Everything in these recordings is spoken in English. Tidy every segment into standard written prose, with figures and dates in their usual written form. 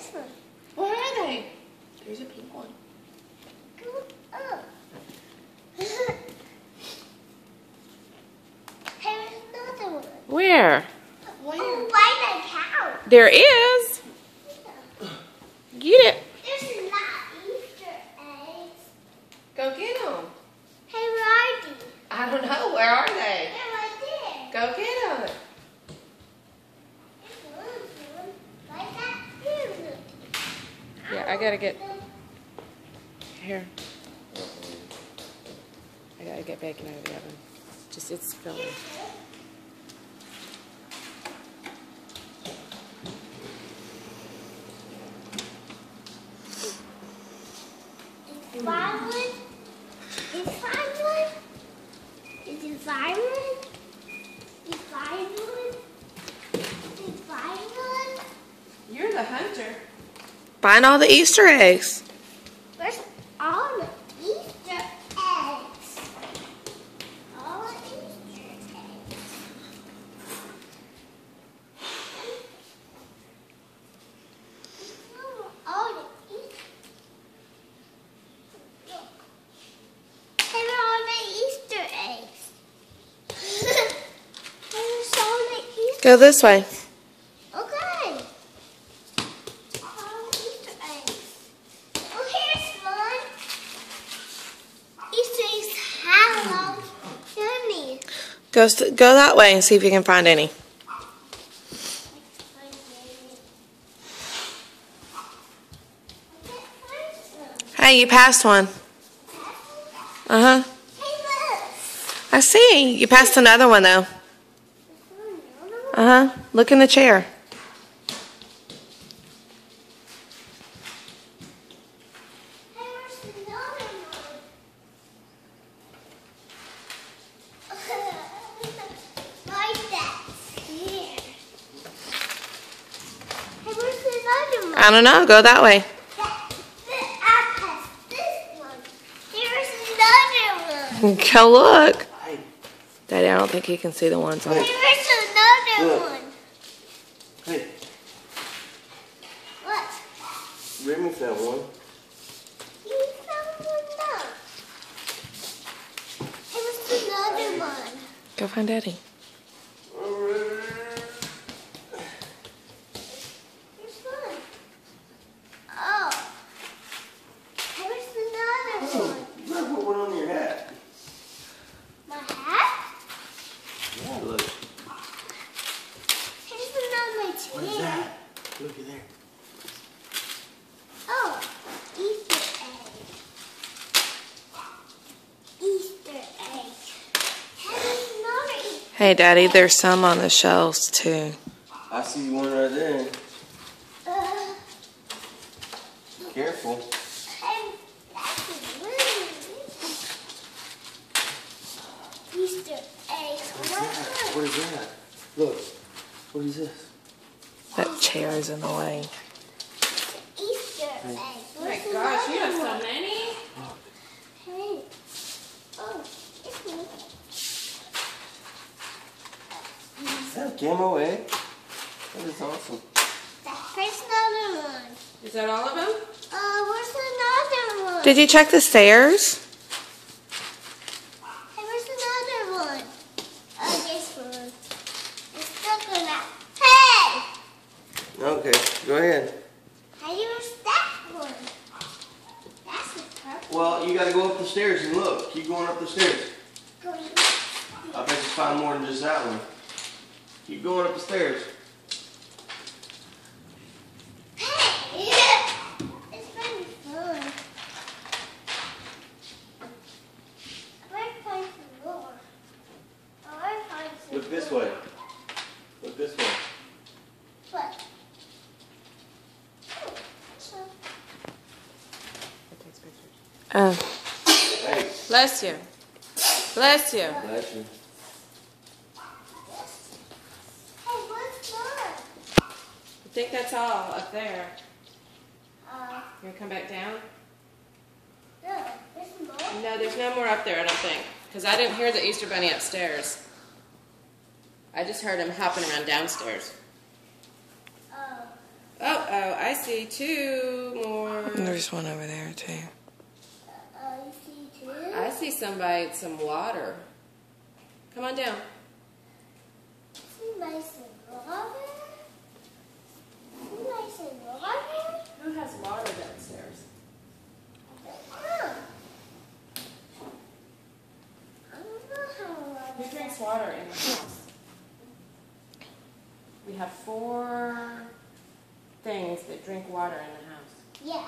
this one? Where are they? There's a pink one. Go up. Hey, there's another one. Where? Oh, why the cow? There is. Get it. There's a lot of Easter eggs. Go get them. Hey, where are they? I don't know. Where are they? They're right there. Go get them. There's one of them. Like that too. Yeah, I gotta get here. I gotta get bacon out of the oven. Just it's filling. Environment? Environment? Is environment? Environment? Environment? You're the hunter. Find all the Easter eggs. Where's all the Easter eggs? All the Easter eggs. All the Easter. Hey, where are all the Easter eggs? Where's all the Easter? Go this way. Okay. All the Easter eggs. Oh, here's one. Easter eggs. Hello. Yummy. Go that way and see if you can find any. Hey, you passed one. Uh-huh. Hey, look. I see. You passed another one, though. Uh-huh. Look in the chair. Hey, where's another one? Like that. Here. Hey, where's another one? I don't know. Go that way. I passed this one. Here's another one. Go look. Daddy, I don't think he can see the ones on it. Here's another Look. one. Hey, What? Remy found one. You found one now. Hey, where's another one? Go find Daddy. Here's one. Oh. Hey, where's another one? You better put one on your hat. My hat? Yeah, look. Here's another chair. What is that? Look at there. Oh, Easter egg. Easter egg. Hey, there's another Easter egg. Hey, Daddy, there's some on the shelves, too. I see one right there. Uh, Careful. hey, that's a really Easter egg. What is that? Look. What is this? That chair is in the way. Easter egg. Oh my gosh, you have so many. Hey. Oh, it's me. Is that a camo egg? That is awesome. There's another one. Is that all of them? Where's another one? Did you check the stairs? Hey, where's another one? Oh, this one. It's stuck on that. Hey! Okay, go ahead. Hey, where's that one? That's a purple. Well, you gotta go up the stairs and look. Keep going up the stairs. Go. I bet you find more than just that one. Keep going up the stairs. Hey! It's very fun. I might find some more. I might find some Look this more. way. Look this way. What? Oh, so- Hey, Bless you. Bless you. bless you. Hey, what's more? I think that's all up there. Uh, You gonna come back down? no, there's more. No, there's no more up there, I don't think. Because I didn't hear the Easter Bunny upstairs. I just heard him hopping around downstairs. Oh. Oh, Uh-oh, I see 2 more. There's one over there, too. You see two? I see somebody with some water. Come on down. Somebody some water? Somebody some water? Who has water downstairs? I don't know how Who drinks water in the house? We have 4 things that drink water in the house. Yeah,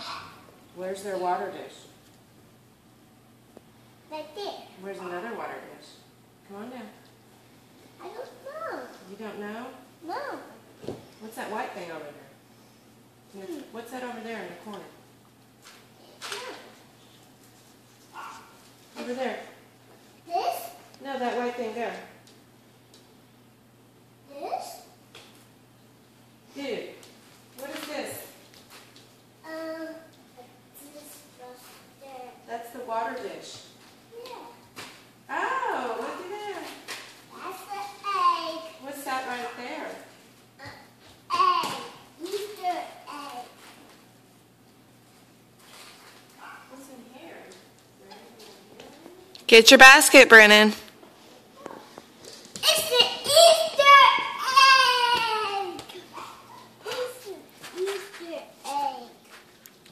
Where's their water dish? right there. Where's another water dish? Come on down. I don't know. You don't know? No. What's that white thing over there? What's that over there in the corner? Over there. This? No, that white thing there. This? Dude, what is this? This was there. That's the water dish. Yeah. Oh, look at that. That's the egg. What's that right there? Egg. Easter egg. What's in here? Get your basket, Brennan. It's the Easter egg. It's the Easter egg.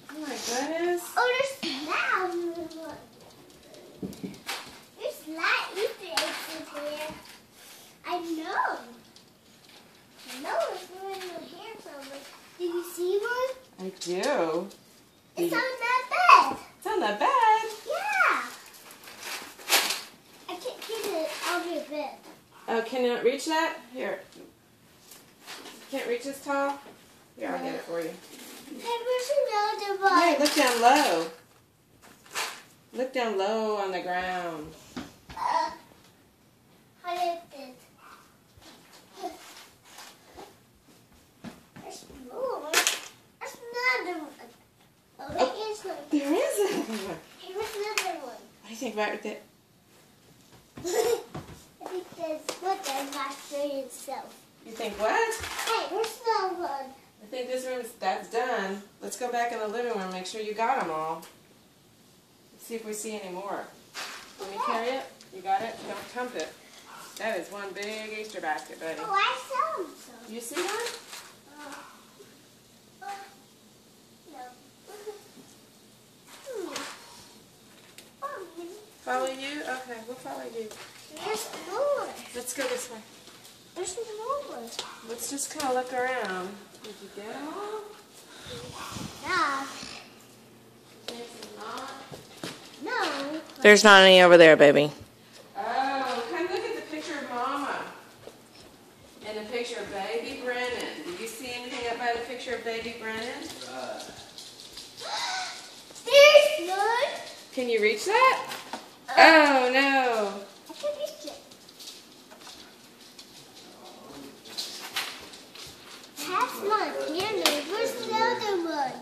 Oh my goodness. Oh, there's loud. There's loud Easter eggs in here. I know. I know there's one in here somewhere. Did you see one? I do. It's on that bed. It's on the bed. Yeah. I can't get it on your bed. Oh, can you not reach that? Here. Can't reach this tall? Here, I'll get it for you. Hey, where's another one? Hey, look down low. Look down low on the ground. How did it? There's more. There's another one. Oh, there is one. There is another one. Hey, where's another one? What do you think about it? I think that's what the master himself. You think what? Hey, where's another one? I think this that's done. Let's go back in the living room and make sure you got them all. Let's see if we see any more. Let me carry it. You got it? Don't hump it. That is one big Easter basket, buddy. Oh, I saw some. You see one? No. Follow you? Okay, we'll follow you. There's more. Let's go this way. There's more ones. Let's just kind of look around. Did you get them all? Yeah. There's not. No. There's not any over there, baby. Oh, come look at the picture of Mama. And the picture of baby Brennan. Did you see anything up by the picture of baby Brennan? There's one. Can you reach that? Oh, no. I can reach it. That's one. Here, where's the other one?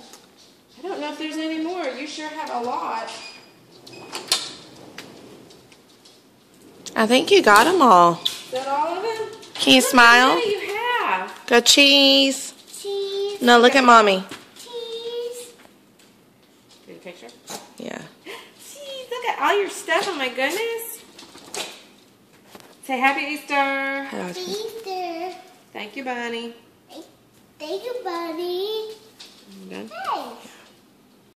I don't know if there's any more. You sure have a lot. I think you got them all. Is that all of them? Can you Look smile? how many you have. Go cheese. Cheese. No, look at mommy. Cheese. Get a picture? Yeah. Jeez, look at all your stuff. Oh, my goodness. Say Happy Easter. Easter. Thank you, Bunny. Thank you, buddy.